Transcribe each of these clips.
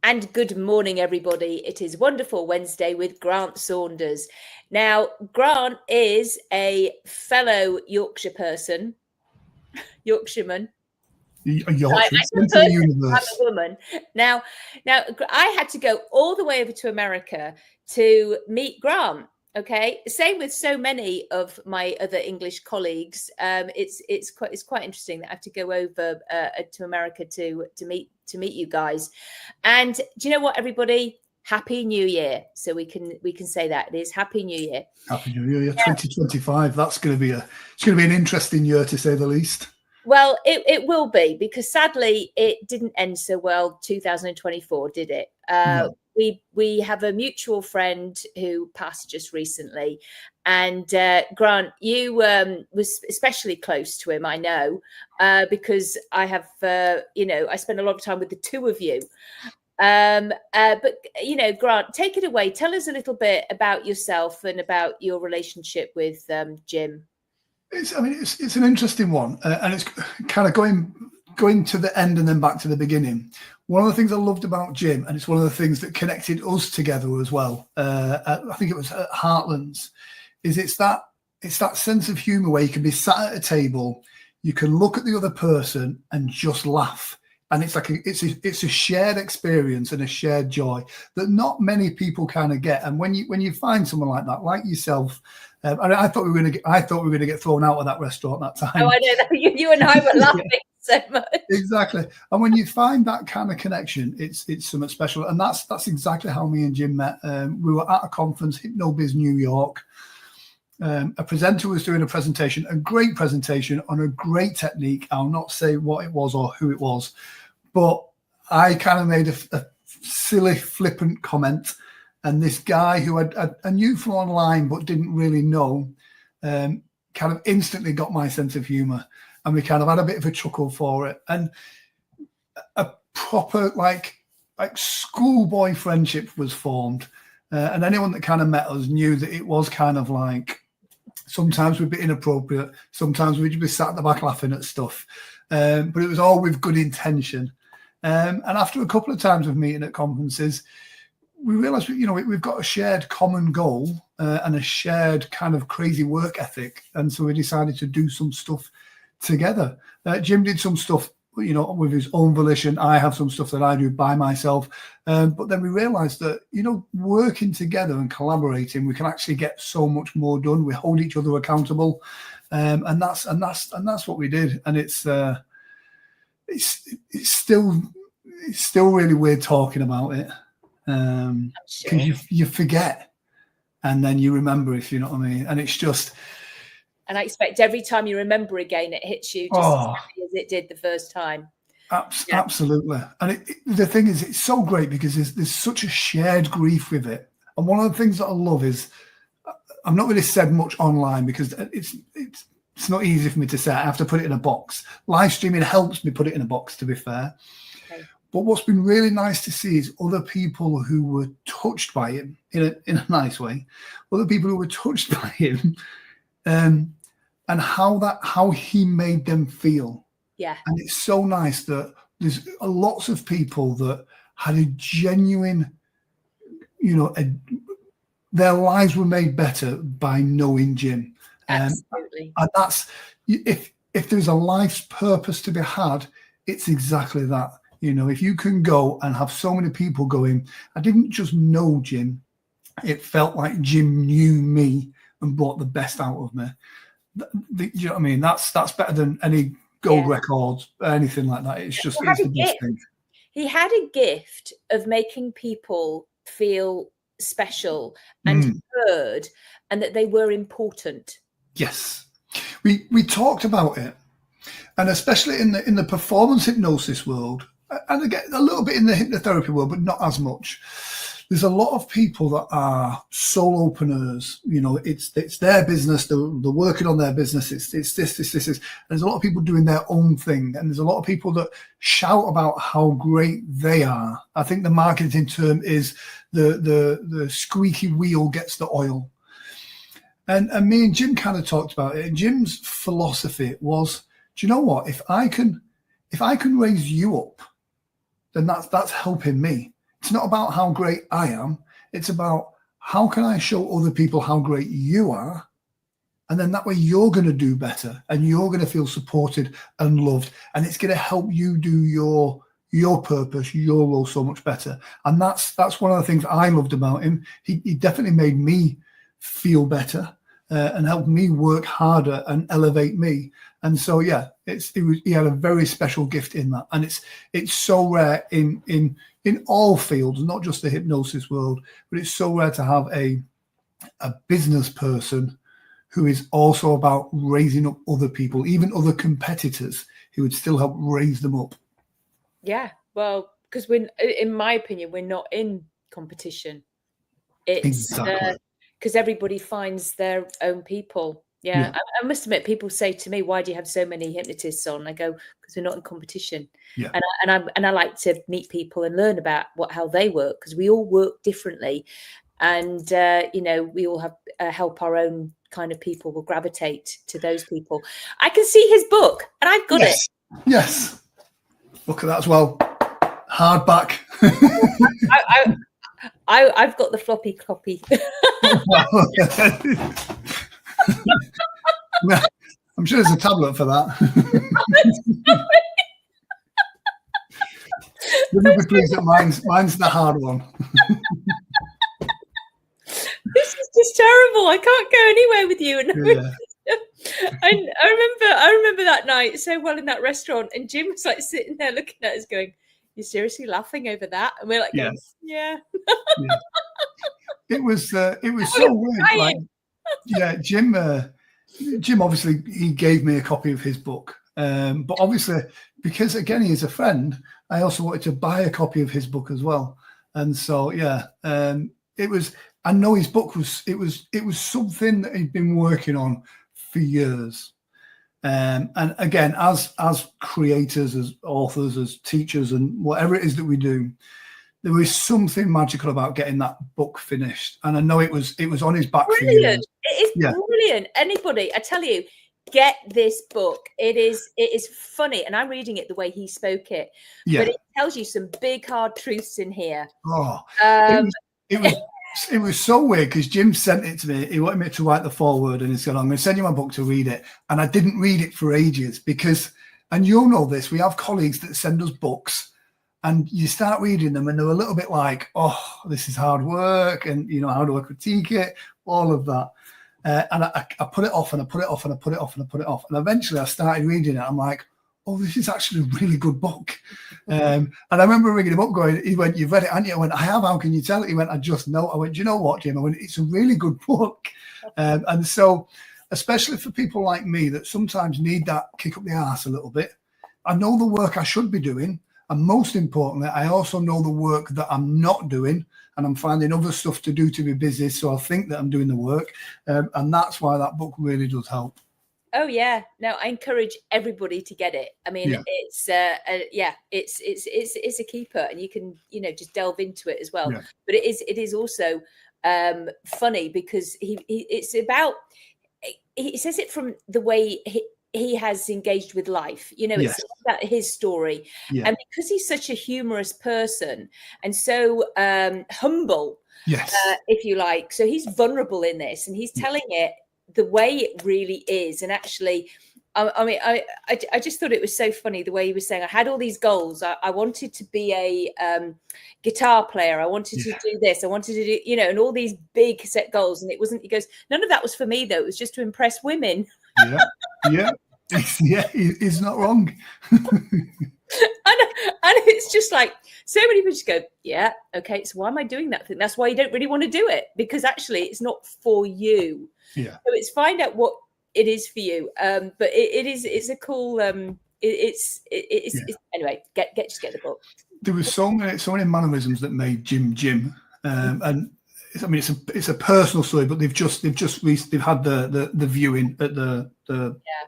And good morning, everybody. It is Wonderful Wednesday with Grant Saunders. Now, Grant is a fellow Yorkshire person, Yorkshireman. Yorkshire, I'm into the universe. I'm a woman. Now, I had to go all the way over to America to meet Grant. Okay, same with so many of my other English colleagues. It's quite interesting that I have to go over to America to meet you guys. And do you know what, everybody? Happy New Year! So we can say that it is Happy New Year. Happy New Year, 2025. That's going to be an interesting year, to say the least. Well, it will be, because sadly it didn't end so well. 2024, did it? No. We have a mutual friend who passed just recently, and Grant, you was especially close to him, I know, because I have, I spend a lot of time with the two of you. But Grant, take it away. Tell us a little bit about yourself and about your relationship with Jim. It's an interesting one, and it's kind of going to the end and then back to the beginning. One of the things I loved about Jim, and it's one of the things that connected us together as well, I think it was at Heartlands, is it's that sense of humour where you can be sat at a table, you can look at the other person and just laugh. And it's like it's a shared experience and a shared joy that not many people kind of get. And when you find someone like that, like yourself, I thought we were going to get thrown out of that restaurant that time. Oh, I know that. You and I were laughing so much. Exactly. And when you find that kind of connection, it's something special. And that's exactly how me and Jim met. We were at a conference, HypnoBiz New York. A presenter was doing a presentation, a great presentation on a great technique. I'll not say what it was or who it was, but I kind of made a silly, flippant comment. And this guy who I knew from online but didn't really know, kind of instantly got my sense of humour. And we kind of had a bit of a chuckle for it. And a proper, like schoolboy friendship was formed. And anyone that kind of met us knew that it was kind of like, sometimes we'd be inappropriate. Sometimes we'd be sat at the back laughing at stuff. But it was all with good intention. And after a couple of times of meeting at conferences, we realised, we've got a shared common goal and a shared kind of crazy work ethic. And so we decided to do some stuff together. Jim did some stuff, with his own volition. I have some stuff that I do by myself. But then we realised that, working together and collaborating, we can actually get so much more done. We hold each other accountable. And that's what we did. And it's still really weird talking about it. Because you forget and then you remember, if you know what I mean. And it's just, and I expect every time you remember again, it hits you just as heavy as it did the first time. Absolutely. And the thing is, it's so great because there's such a shared grief with it. And one of the things that I love is, I've not really said much online because it's not easy for me to say. I have to put it in a box. Live streaming helps me put it in a box, to be fair. Okay. But what's been really nice to see is other people who were touched by him in a nice way, other people who were touched by him, and how he made them feel. Yeah. And it's so nice that there's lots of people that had a genuine, their lives were made better by knowing Jim. Absolutely. And that's, if there's a life's purpose to be had, it's exactly that. If you can go and have so many people going, I didn't just know Jim, it felt like Jim knew me and brought the best out of me. You know what I mean? That's better than any gold records, anything like that. It's just it's the best thing. He had a gift of making people feel special and heard, and that they were important. Yes, we talked about it, and especially in the performance hypnosis world, and again a little bit in the hypnotherapy world, but not as much. There's a lot of people that are soul openers. It's their business. They're working on their business. It's this. And there's a lot of people doing their own thing, and there's a lot of people that shout about how great they are. I think the marketing term is the squeaky wheel gets the oil. And me and Jim kind of talked about it. And Jim's philosophy was, do you know what? If I can raise you up, then that's helping me. it's not about how great I am. It's about how can I show other people how great you are? And then that way you're going to do better and you're going to feel supported and loved. And it's going to help you do your purpose, your role so much better. And that's one of the things I loved about him. He definitely made me feel better and helped me work harder and elevate me. And so, yeah, he had a very special gift in that. And it's so rare in all fields, not just the hypnosis world, but it's so rare to have a business person who is also about raising up other people, even other competitors, who would still help raise them up. Yeah, well, because in my opinion, we're not in competition. It's exactly because everybody finds their own people. Yeah. I must admit, people say to me, "Why do you have so many hypnotists on?" I go, "Because we're not in competition." Yeah. And I like to meet people and learn about how they work, because we all work differently, and we all have help our own kind of people. Will gravitate to those people. I can see his book, and I've got it. Yes. Look at that as well. Hardback. I've got the floppy copy. I'm sure there's a tablet for that. You'll be pleased that mine's the hard one. This is just terrible. I can't go anywhere with you. Yeah. I remember that night so well in that restaurant, and Jim was like sitting there looking at us going, "You're seriously laughing over that?" And we're like, going, yeah. It was so weird. Like, yeah, Jim obviously he gave me a copy of his book, but obviously because again he is a friend, I also wanted to buy a copy of his book as well. And so it was. I know his book was something that he'd been working on for years. And again, as creators, as authors, as teachers, and whatever it is that we do, there was something magical about getting that book finished. And I know it was on his back for years. It is brilliant. Anybody, I tell you, get this book. It is funny, and I'm reading it the way he spoke it. But it tells you some big hard truths in here. Oh, it was so weird because Jim sent it to me. He wanted me to write the foreword, and he said, "I'm going to send you my book to read it." And I didn't read it for ages because, and you'll know this, we have colleagues that send us books, and you start reading them, and they're a little bit like, "Oh, this is hard work," and how do I critique it? All of that. And I put it off, and I put it off, and I put it off, and I put it off, and eventually I started reading it. I'm like, "Oh, this is actually a really good book." And I remember ringing him up going, he went, "You've read it, haven't you?" I went, "I have, how can you tell?" He went, "I just know." I went, "Do you know what, Jim?" I went, "It's a really good book." And so, especially for people like me that sometimes need that kick up the arse a little bit, I know the work I should be doing. And most importantly, I also know the work that I'm not doing, and I'm finding other stuff to do to be busy. So I think that I'm doing the work. And that's why that book really does help. Oh yeah, no, I encourage everybody to get it. I mean, it's a keeper, and you can just delve into it as well. But it is also funny because he says it from the way he has engaged with life. It's about his story, and because he's such a humorous person and so humble, if you like, so he's vulnerable in this, and he's telling it the way it really is. And actually, I mean, I just thought it was so funny the way he was saying, I had all these goals. I wanted to be a guitar player. I wanted to do this. I wanted to do, and all these big set goals. And it wasn't, he goes, none of that was for me, though. It was just to impress women. Yeah. He's not wrong. And it's just like, so many people just go, yeah, okay, so why am I doing that thing? That's why you don't really want to do it, because actually it's not for you. Yeah. So it's find out what it is for you. But it's a cool anyway, just get the book. There was so many mannerisms that made Jim. And I mean it's a personal story, but they've had the viewing at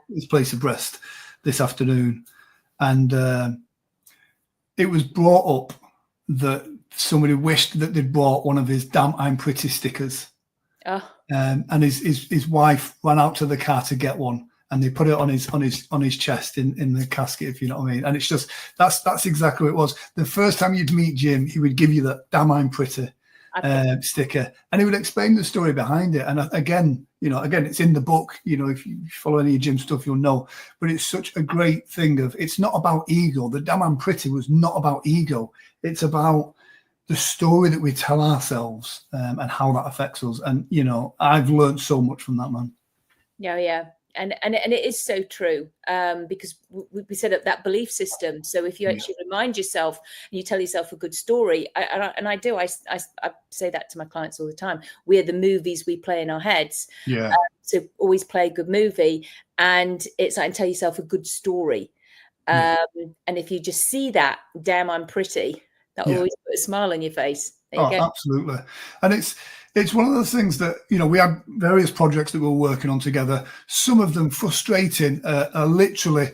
this place of Brest this afternoon, and it was brought up that somebody wished that they'd brought one of his "Damn, I'm Pretty" stickers. And his wife ran out to the car to get one, and they put it on his chest in the casket, if you know what I mean. And it's just that's exactly what it was. The first time you'd meet Jim, he would give you that "damn, I'm pretty" sticker, and he would explain the story behind it. And again, it's in the book. If you follow any of Jim's stuff, you'll know. But it's such a great thing of, it's not about ego. The "damn, I'm pretty" was not about ego. It's about the story that we tell ourselves, and how that affects us. And I've learned so much from that man. Yeah. And it is so true, because we set up that belief system. So if you actually remind yourself and you tell yourself a good story, I say that to my clients all the time. We're the movies we play in our heads. Yeah. So always play a good movie, and it's like, and tell yourself a good story. And if you just see that, "damn, I'm pretty," that will always put a smile on your face. Absolutely. And it's one of those things that, we had various projects that we were working on together. Some of them frustrating, are literally,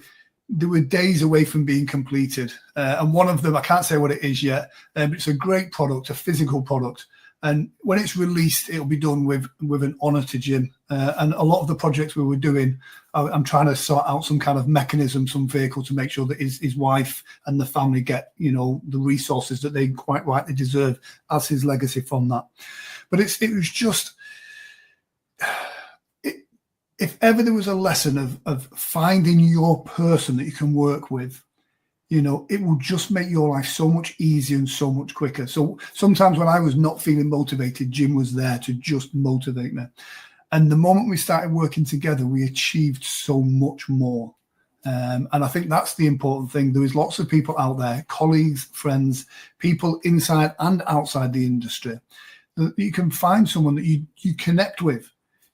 they were days away from being completed. And one of them, I can't say what it is yet, but it's a great product, a physical product. And when it's released, it'll be done with an honor to Jim. And a lot of the projects we were doing, I'm trying to sort out some kind of mechanism, some vehicle to make sure that his wife and the family get, the resources that they quite rightly deserve as his legacy from that. But it was just, if ever there was a lesson of finding your person that you can work with, it will just make your life so much easier and so much quicker. So sometimes when I was not feeling motivated, Jim was there to just motivate me. And the moment we started working together, we achieved so much more. And I think that's the important thing. There is lots of people out there, colleagues, friends, people inside and outside the industry, that you can find someone that you connect with.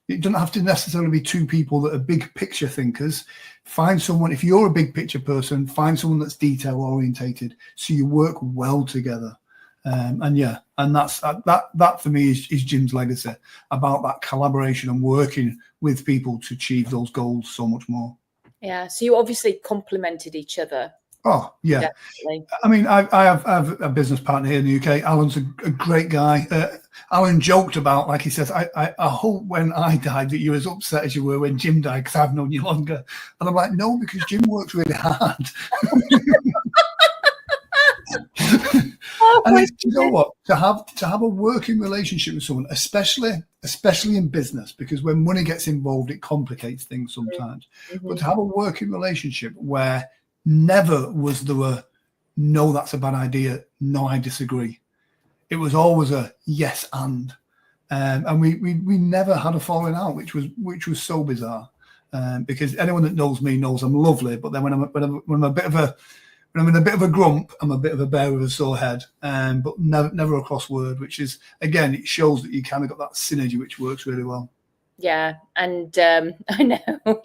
It doesn't have to necessarily be two people that are big picture thinkers. Find someone, if you're a big picture person, find someone that's detail orientated, so you work well together. And that's that for me is Jim's legacy, about that collaboration and working with people to achieve those goals so much more. Yeah. So you obviously complemented each other. Oh, yeah. Definitely. I mean, I have a business partner here in the UK. Alan's a great guy. Alan joked about, like he says, I hope when I died that you're as upset as you were when Jim died, because I've known you longer. And I'm like, no, because Jim works really hard. And you know what? To have a working relationship with someone, especially in business, because when money gets involved, it complicates things sometimes. Mm-hmm. But to have a working relationship where never was there a no, that's a bad idea, no, I disagree. It was always a yes and we never had a falling out, which was so bizarre. Because anyone that knows me knows I'm lovely, but then when I'm in a bit of a grump, I'm a bit of a bear with a sore head, but never a cross word, which is, again, it shows that you kind of got that synergy, which works really well. Yeah, and I know.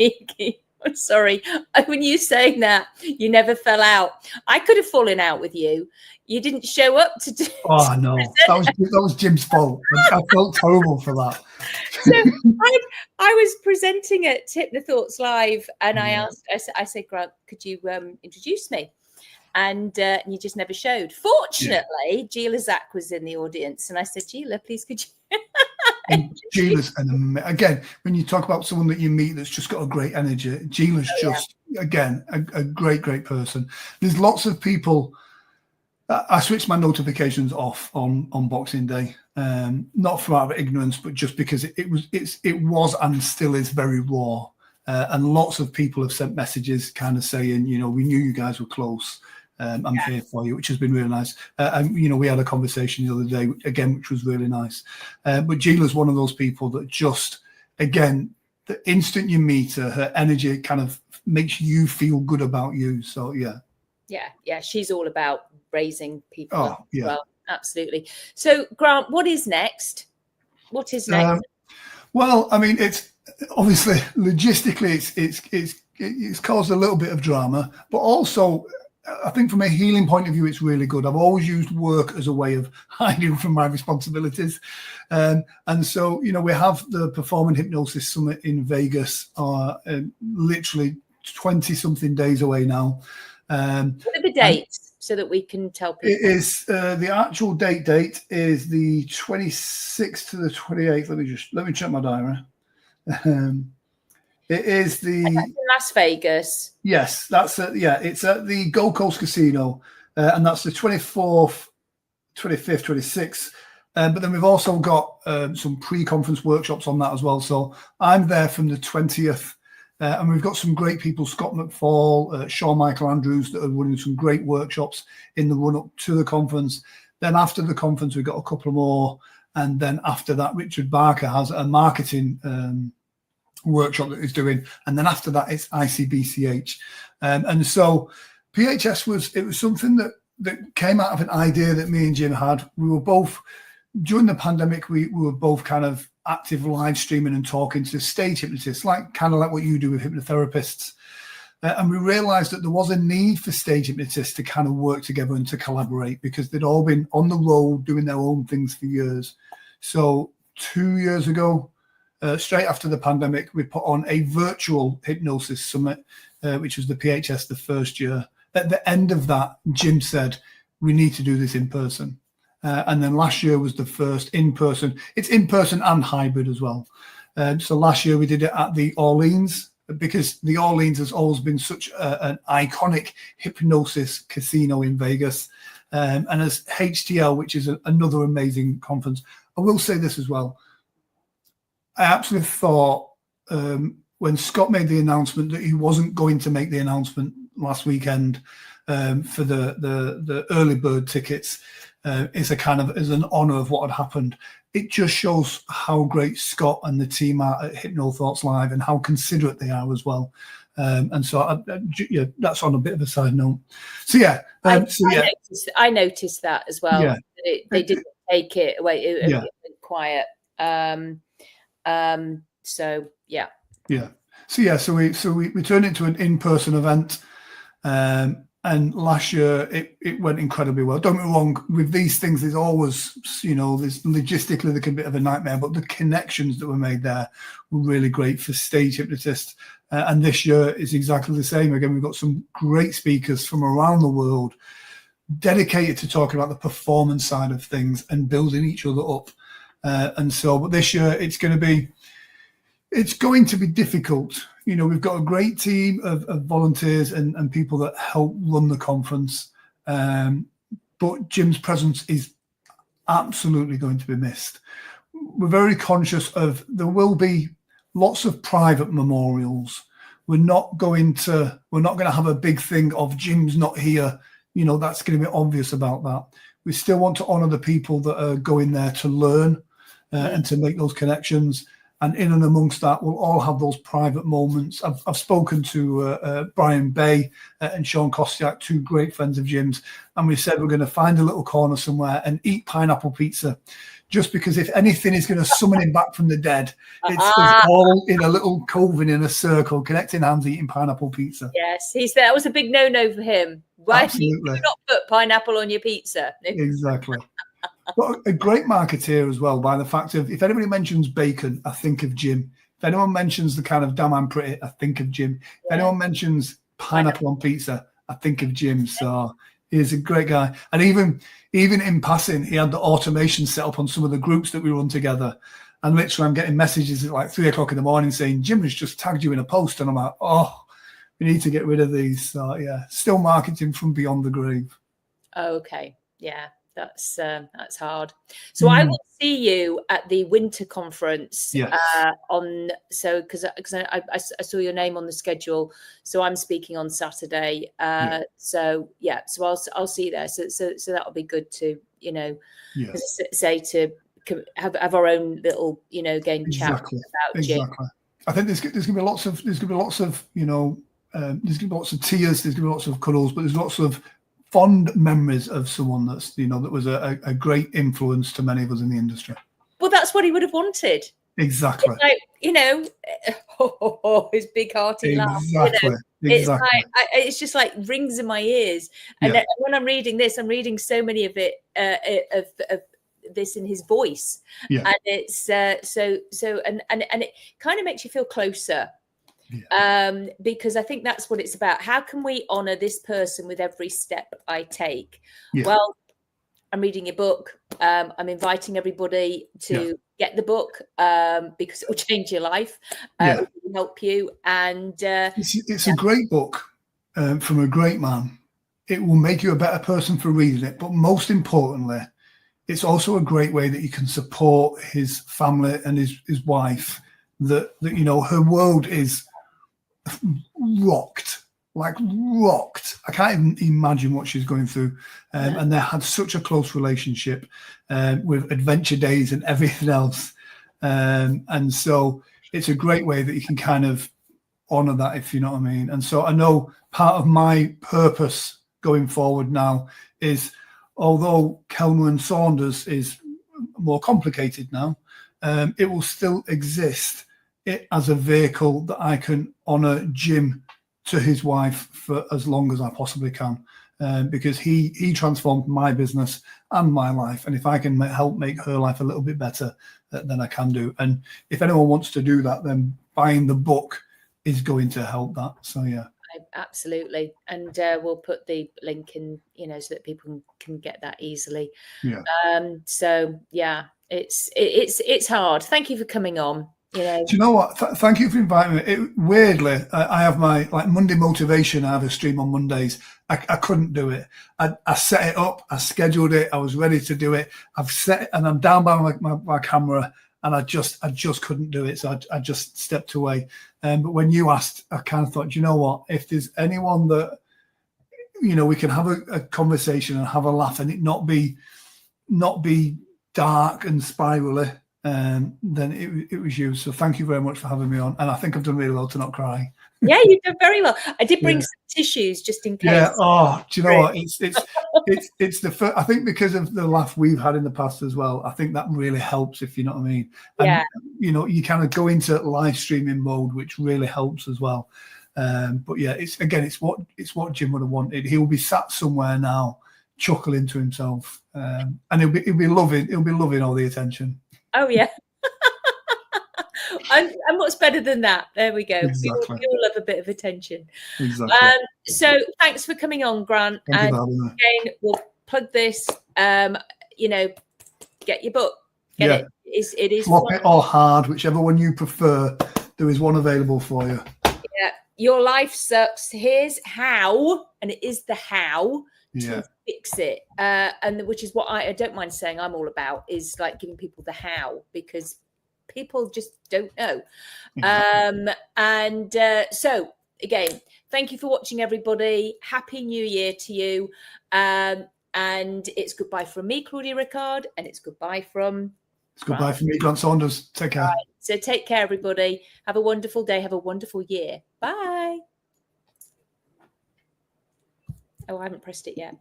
I'm sorry. When you saying that, you never fell out. I could have fallen out with you. You didn't show up to do. Oh no, that was Jim's fault. I felt terrible for that. So I was presenting at Hypnothoughts Live, and I said, Grant, could you introduce me? And you just never showed. Fortunately, Gila Zach was in the audience, and I said, Gila, please could you? Gila's again, when you talk about someone that you meet that's just got a great energy, Gila's again a great person. There's lots of people. I switched my notifications off on Boxing Day, not for out of ignorance, but just because it was and still is very raw. And lots of people have sent messages kind of saying, we knew you guys were close. I'm here for you, which has been really nice. And, we had a conversation the other day, again, which was really nice. But Gila's one of those people that just, again, the instant you meet her, her energy kind of makes you feel good about you. So, yeah. Yeah. She's all about raising people up as well. Absolutely. So, Grant, what is next? What is next? Well, I mean, it's obviously logistically, it's caused a little bit of drama, but also I think from a healing point of view, it's really good. I've always used work as a way of hiding from my responsibilities. And so, we have the Performing Hypnosis Summit in Vegas, literally 20 something days away now. What are the dates so that we can tell people? It is the actual date is the 26th to the 28th. Let me check my diary. It is And that's in Las Vegas. Yes, that's it's at the Gold Coast Casino, and that's the 24th, 25th, 26th. But then we've also got some pre-conference workshops on that as well. So I'm there from the 20th, and we've got some great people, Scott McFall, Sean Michael Andrews, that are running some great workshops in the run-up to the conference. Then after the conference, we've got a couple more. And then after that, Richard Barker has a marketing workshop that he's doing. And then after that, it's ICBCH. And so PHS was something that came out of an idea that me and Jim had. We were both, during the pandemic, we were both kind of active live streaming and talking to stage hypnotists, kind of like what you do with hypnotherapists. And we realized that there was a need for stage hypnotists to kind of work together and to collaborate, because they'd all been on the road doing their own things for years. So 2 years ago, straight after the pandemic, we put on a virtual hypnosis summit, which was the PHS the first year. At the end of that, Jim said, we need to do this in person. And then last year was the first in person. It's in person and hybrid as well. So last year we did it at the Orleans, because the Orleans has always been such an iconic hypnosis casino in Vegas. And as HTL, which is another amazing conference. I will say this as well. I absolutely thought when Scott made the announcement that he wasn't going to make the announcement last weekend for the early bird tickets is an honour of what had happened. It just shows how great Scott and the team are at Hypno Thoughts Live and how considerate they are as well. And so that's on a bit of a side note. So I noticed that as well. Yeah. They didn't take it away. It went quiet. So yeah. So we turned it into an in-person event, and last year it went incredibly well. Don't get me wrong, with these things, there's always, there's logistically there can be a bit of a nightmare, but the connections that were made there were really great for stage hypnotists. And this year is exactly the same. Again, we've got some great speakers from around the world dedicated to talking about the performance side of things and building each other up. But this year it's going to be difficult. We've got a great team of volunteers and people that help run the conference. But Jim's presence is absolutely going to be missed. We're very conscious of there will be lots of private memorials. We're not going to have a big thing of Jim's not here. That's going to be obvious about that. We still want to honour the people that are going there to learn and to make those connections. And in and amongst that, we'll all have those private moments. I've spoken to Brian Bay and Sean Kostiak, two great friends of Jim's, and we said we're going to find a little corner somewhere and eat pineapple pizza, just because if anything is going to summon him back from the dead, it's all in a little coven in a circle, connecting hands, eating pineapple pizza. Yes, that was a big no-no for him. Why do you not put pineapple on your pizza? Exactly. But a great marketeer as well, by the fact of, if anybody mentions bacon, I think of Jim. If anyone mentions the kind of damn I'm pretty, I think of Jim. If anyone mentions pineapple on pizza, I think of Jim. So he's a great guy. And even in passing, he had the automation set up on some of the groups that we run together. And literally I'm getting messages at like 3 o'clock in the morning saying, Jim has just tagged you in a post. And I'm like, oh, we need to get rid of these. So yeah, still marketing from beyond the grave. Okay. Yeah. That's hard. So I will see you at the winter conference. Yes. Because I saw your name on the schedule, so I'm speaking on Saturday. So I'll see you there. So that'll be good to say to have our own little game chat about Jim. Exactly. I think there's going to be lots of there's going to be lots of tears. There's going to be lots of cuddles, but there's lots of fond memories of someone that's that was a great influence to many of us in the industry. Well, that's what he would have wanted. Exactly. It's like, his big hearty laugh. It's like it's just like rings in my ears. And then when I'm reading this, I'm reading so many of it of this in his voice, and it's so and it kind of makes you feel closer. Because I think that's what it's about. How can we honor this person with every step I take? Well, I'm reading your book. I'm inviting everybody to get the book because it will change your life. It will help you. And it's a great book from a great man. It will make you a better person for reading it. But most importantly, it's also a great way that you can support his family and his wife. That you know, her world is rocked. I can't even imagine what she's going through. And they had such a close relationship with adventure days and everything else. And so it's a great way that you can kind of honor that, if you know what I mean. And so I know part of my purpose going forward now is, although Kellner and Saunders is more complicated now, it will still exist as a vehicle that I can honor Jim to his wife for as long as I possibly can, because he transformed my business and my life. And if I can help make her life a little bit better, then I can do. And if anyone wants to do that, then buying the book is going to help that. So yeah. Absolutely. And we'll put the link in, you know, so that people can get that easily. Yeah. So yeah, it's hard. Thank you for coming on. You know. Do you know what? Thank you for inviting me. Weirdly, I have my Monday motivation. I have a stream on Mondays. I couldn't do it. I set it up. I scheduled it. I was ready to do it. I've set it, and I'm down by my camera, and I just couldn't do it. So I just stepped away. But when you asked, I kind of thought, you know what? If there's anyone that, you know, we can have a conversation and have a laugh, and it not be dark and spirally, then it was you. So thank you very much for having me on. And I think I've done really well to not cry. Yeah, you've done very well. I did bring some tissues just in case. Yeah. Oh, do you know what? It's the first, I think, because of the laugh we've had in the past as well. I think that really helps, if you know what I mean. And, you know, you kind of go into live streaming mode, which really helps as well. But yeah, it's what Jim would have wanted. He'll be sat somewhere now, chuckling to himself, and he'll be loving all the attention. Oh yeah. And what's better than that? There we go. Exactly. We all love a bit of attention. Exactly. So thanks for coming on, Grant. Thank and you, again, we'll plug this. You know, get your book. Get it. It is flop it or hard, whichever one you prefer. There is one available for you. Yeah. Your life sucks. Here's how, and it is the how to fix it. And which is what I don't mind saying I'm all about, is like giving people the how, because people just don't know. Exactly. So again, thank you for watching, everybody. Happy New Year to you. And it's goodbye from me, Claudia Ricard, and it's goodbye from me, Grant Saunders. Take care. Right. So take care, everybody. Have a wonderful day. Have a wonderful year. Bye. Oh, I haven't pressed it yet.